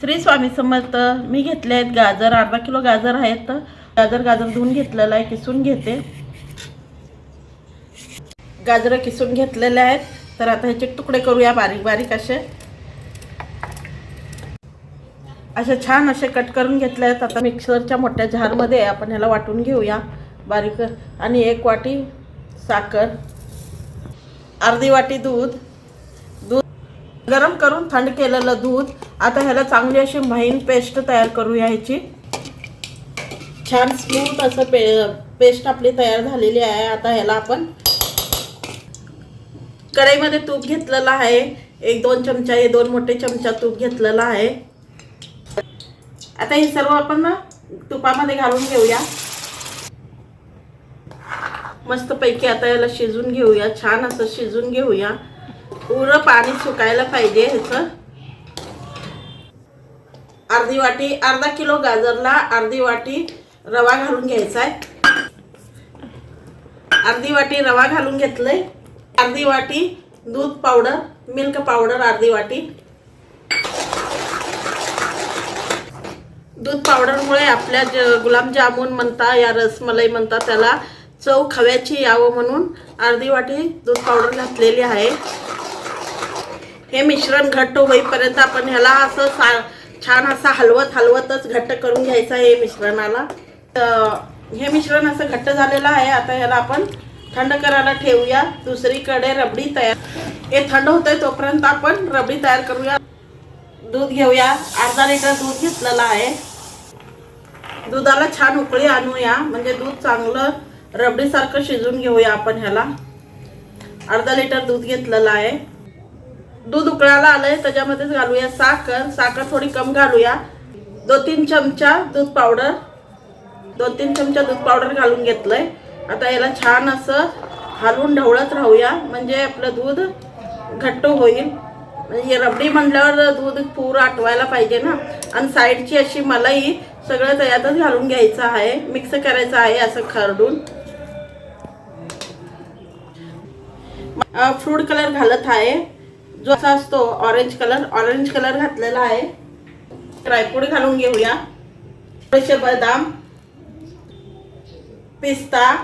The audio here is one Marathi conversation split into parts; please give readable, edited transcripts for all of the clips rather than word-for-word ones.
श्री स्वामी समर्थ. मी घेतले आहेत गाजर, अर्धा किलो गाजर आहेत. गाजर धुवून घेतलेलं आहे, किसून घेते. गाजर किसून घेतलेले आहेत. तर आता ह्याचे तुकडे करूया बारीक बारीक असे छान असे कट करून घेतले आहेत. आता मिक्सरच्या मोठ्या जारमध्ये आपण ह्याला वाटून घेऊया बारीक. आणि 1 वाटी साखर, अर्धी वाटी दूध गरम करून थंड केलेलं दूध. आता ह्याला चांगली अशी महीन पेस्ट तयार करूया. ह्याची छान स्मूथ असं पेस्ट आपली तयार झालेली आहे. आता ह्याला आपण कढईमध्ये तूप घेतलेलं आहे. 1-2 चमचा, 2 मोठे चमचा तूप घेतलेलं आहे. आता हे सर्व आपण तुपामध्ये घालून घेऊया मस्त पैकी. आता याला शिजून घेऊया, छान असं शिजून घेऊया. पूर्ण पाणी सुकायला पाहिजे ह्याचं. अर्धी वाटी, अर्धा किलो गाजरला अर्धी वाटी रवा घालून घ्यायचा आहे. अर्धी वाटी रवा घालून घेतलंय. अर्धी वाटी दूध पावडर, मिल्क पावडर अर्धी वाटी. दूध पावडरमुळे आपल्या गुलाबजामुन म्हणता या रसमलाई म्हणता त्याला चव खव्याची यावं म्हणून अर्धी वाटी दूध पावडर घातलेली आहे. हे मिश्रण घट्ट होईपर्यंत आपण ह्याला असं छान असं हलवतच घट्ट करून घ्यायचं आहे मिश्रणाला. हे मिश्रण असं घट्ट झालेलं आहे. आता ह्याला आपण थंड करायला ठेवूया. दुसरीकडे रबडी तयार. हे थंड होतंय तोपर्यंत आपण रबडी तयार करूया. दूध घेऊया, अर्धा लिटर दूध घेतलेलं आहे. दुधाला छान उकळी आणूया, म्हणजे दूध चांगलं रबडीसारखं शिजून घेऊया आपण ह्याला. अर्धा लिटर दूध घेतलेलं आहे. दूध उकळायला आलंय, त्याच्यामध्येच घालूया साखर थोडी कम घालूया. 2-3 चमचा दूध पावडर, 2-3 चमचा दूध पावडर घालून घेतलंय. आता याला छान असं हलवून ढवळत राहूया, म्हणजे आपलं दूध घट्ट होईल. म्हणजे रबडी म्हणल्यावर दूध पूर्ण आटवायला पाहिजे ना. आणि साईडची अशी मलाई सगळं त्याच्यातच घालून घ्यायचं आहे, मिक्स करायचं आहे असं खरडून. फ्रूट कलर घालत आहे, जो असा असतो ऑरेंज कलर घातलेला आहे. ड्रायफ्रूट घालून घेऊया. थोडेसे बदाम, पिस्ता,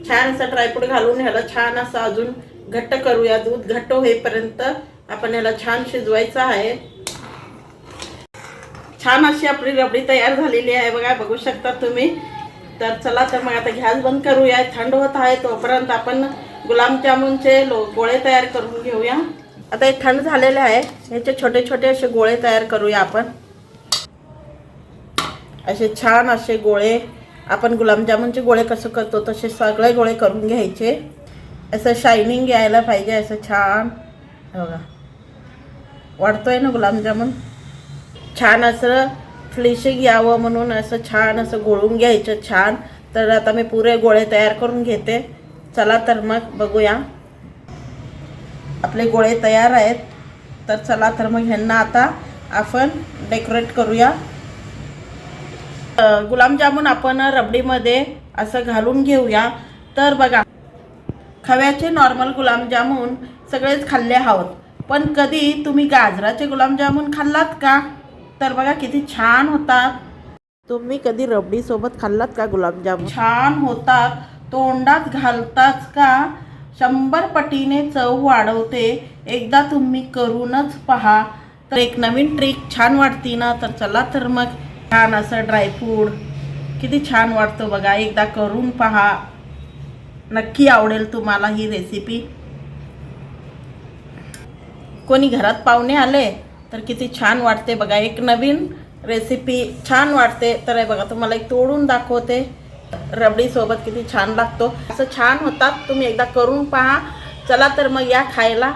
छान असं ड्रायफ्रूट घालून ह्याला छान असं अजून घट्ट करूया. दूध घट्ट होईपर्यंत आपण ह्याला छान शिजवायचं आहे. छान अशी आपली रबडी तयार झालेली आहे बघा, बघू शकता तुम्ही. तर चला तर मग आता गॅस बंद करूया. थंड होत आहे तोपर्यंत आपण गुलाबजामुनचे गोळे तयार करून घेऊया. आता हे थंड झालेले आहे. ह्याचे छोटे छोटे असे गोळे तयार करूया आपण. असे छान असे गोळे आपण गुलाबजामुनचे गोळे कसं करतो तसे सगळे गोळे करून घ्यायचे. असं शायनिंग यायला पाहिजे, असं छान बघा वाटतोय ना गुलाबजामुन. छान असं फ्लिशिंग यावं म्हणून असं छान असं गोळून घ्यायचं छान. तर आता मी पुरे गोळे तयार करून घेते. चला तर मग बघूया. आपले गोळे तयार आहेत. तर चला तर मग ह्यांना आता आपण डेकोरेट करूया. गुलाबजामुन आपण रबडीमध्ये असं घालून घेऊया. तर बघा, खव्याचे नॉर्मल गुलाबजामुन सगळेच खाल्ले आहोत, पण कधी तुम्ही गाजराचे गुलाबजामुन खाल्लात का? तर बघा किती छान होतात. तुम्ही कधी रबडी सोबत खाल्लात का गुलाबजामुन? छान होतात. तोंडात घालताच का 100 पटीने चव वाढवते. एकदा तुम्ही करूनच पहा. तर एक नवीन ट्रिक छान वाटती ना. तर चला तर मग छान असं ड्रायफ्रूट किती छान वाटतं बघा. एकदा करून पहा, नक्की आवडेल तुम्हाला ही रेसिपी. कोणी घरात पाहुणे आले तर किती छान वाटते बघा. एक नवीन रेसिपी छान वाटते. तर हे बघा, तुम्हाला एक तोडून दाखवते. रबडी सोबत किती छान लागतो. असं छान होतात. तुम्ही एकदा करून पहा. चला तर मग या खायला.